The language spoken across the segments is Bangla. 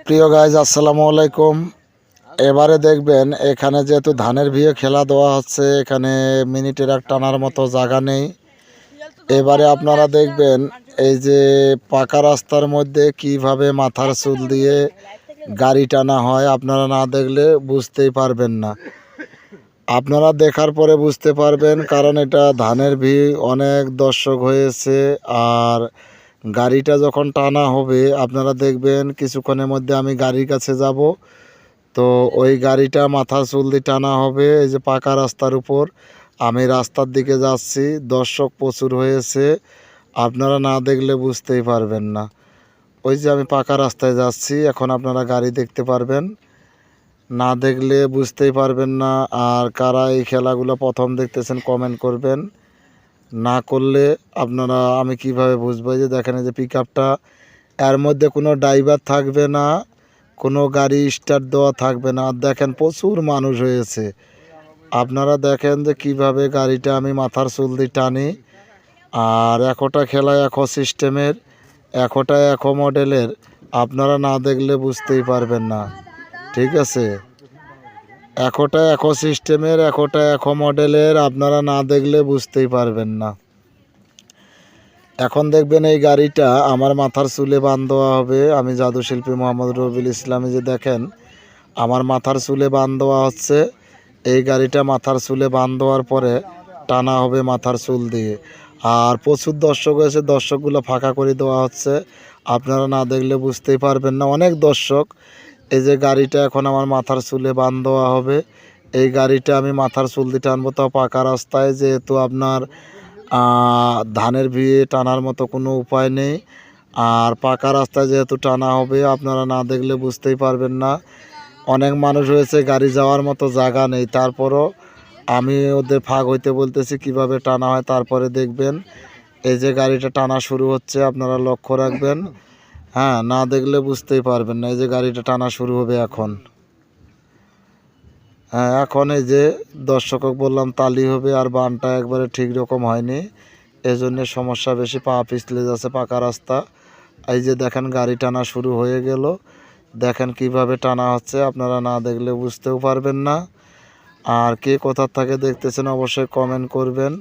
প্রিয় গাইজ, আসসালামু আলাইকুম। এবারে দেখবেন এখানে যেহেতু ধানের ভিড়ে খেলা দেওয়া হচ্ছে, এখানে মিনিটের এক টানার মতো জায়গা নেই। এবারে আপনারা দেখবেন এই যে পাকা রাস্তার মধ্যে কিভাবে মাথার চুল দিয়ে গাড়ি টানা হয়, আপনারা না দেখলে বুঝতেই পারবেন না। আপনারা দেখার পরে বুঝতে পারবেন, কারণ এটা ধানের ভিড়, অনেক দর্শক হয়েছে। আর গাড়িটা যখন টানা হবে আপনারা দেখবেন কিছুক্ষণের মধ্যে আমি গাড়ির কাছে যাব। তো ওই গাড়িটা মাথা চুল দিয়ে টানা হবে এই যে পাকা রাস্তার উপর। আমি রাস্তার দিকে যাচ্ছি, দর্শক প্রচুর হয়েছে, আপনারা না দেখলে বুঝতেই পারবেন না। ওই যে আমি পাকা রাস্তায় যাচ্ছি, এখন আপনারা গাড়ি দেখতে পারবেন, না দেখলে বুঝতেই পারবেন না। আর কারা এই খেলাগুলো প্রথম দেখতেছেন কমেন্ট করবেন, না করলে আপনারা আমি কিভাবে বুঝবো। যে দেখেন এই যে পিক আপটা, এর মধ্যে কোনো ড্রাইভার থাকবে না, কোনো গাড়ি স্টার্ট দেওয়া থাকবে না। আর দেখেন প্রচুর মানুষ হয়েছে, আপনারা দেখেন যে কিভাবে গাড়িটা আমি মাথার চুল দিয়ে টানি। আর একটা খেলা একো সিস্টেমের, একটা একো মডেলের, আপনারা না দেখলে বুঝতেই পারবেন না, ঠিক আছে। একটা একো সিস্টেমের, একটা একো মডেলের, আপনারা না দেখলে বুঝতেই পারবেন না। এখন দেখবেন এই গাড়িটা আমার মাথার চুলে বাঁধ দেওয়া হবে। আমি জাদুশিল্পী মোহাম্মদ রবিউল ইসলামী, যে দেখেন আমার মাথার চুলে বাঁধ দেওয়া হচ্ছে। এই গাড়িটা মাথার চুলে বাঁধ দেওয়ার পরে টানা হবে মাথার চুল দিয়ে। আর প্রচুর দর্শক হয়েছে, দর্শকগুলো ফাঁকা করে দেওয়া হচ্ছে, আপনারা না দেখলে বুঝতেই পারবেন না। অনেক দর্শক। এই যে গাড়িটা এখন আমার মাথার চুলে বাঁধ দেওয়া হবে। এই গাড়িটা আমি মাথার চুল দিয়ে টানবো, তাও পাকা রাস্তায়, যেহেতু আপনার ধানের ভিড়ে টানার মতো কোনো উপায় নেই। আর পাকা রাস্তায় যেহেতু টানা হবে, আপনারা না দেখলে বুঝতেই পারবেন না। অনেক মানুষ হয়েছে, গাড়ি যাওয়ার মতো জায়গা নেই, তারপরও আমি ওদের ফাঁক হইতে বলতেছি কিভাবে টানা হয়। তারপরে দেখবেন এই যে গাড়িটা টানা শুরু হচ্ছে, আপনারা লক্ষ্য রাখবেন। হ্যাঁ, না দেখলে বুঝতেই পারবেন না। এই যে গাড়িটা টানা শুরু হবে এখন। হ্যাঁ, এখন এই যে দর্শক বললাম তালি হবে, আর বানটা একবারে ঠিক রকম হয়নি, এজন্য সমস্যা বেশি, পা পিছলে যাচ্ছে পাকা রাস্তা। এই যে দেখেন গাড়ি টানা শুরু হয়ে গেল, দেখেন কিভাবে টানা হচ্ছে, আপনারা না দেখলে বুঝতেও পারবেন না। আর কে কোথার থেকে দেখতেছেন অবশ্যই কমেন্ট করবেন।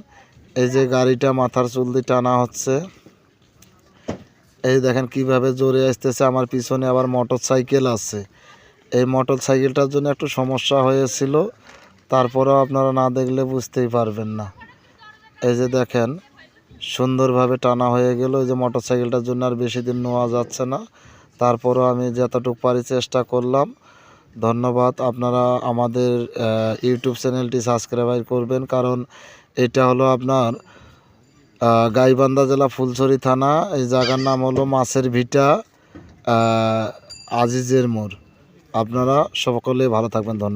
এই যে গাড়িটা মাথার চুল দিয়ে টানা হচ্ছে, এই দেখেন কিভাবে জোরে আসতেছে। আমার পিছনে আবার মোটর সাইকেল আছে, এই মোটর সাইকেলটার জন্য একটু সমস্যা হয়েছিল, তারপরেও আপনারা না দেখলে বুঝতেই পারবেন না। এই যে দেখেন সুন্দরভাবে টানা হয়ে গেল। এই যে মোটর সাইকেলটার জন্য আর বেশি দিন নেওয়া যাচ্ছে না, তারপরও আমি যতটুকু পারি চেষ্টা করলাম। ধন্যবাদ। আপনারা আমাদের ইউটিউব চ্যানেলটি সাবস্ক্রাইব করবেন, কারণ এটা হলো আপনার গাইবান্ধা জেলা ফুলছড়ি থানা। এই জায়গার নাম হলো মাছের ভিটা, আজিজের মোড়। আপনারা সকলে ভালো থাকবেন, ধন্যবাদ।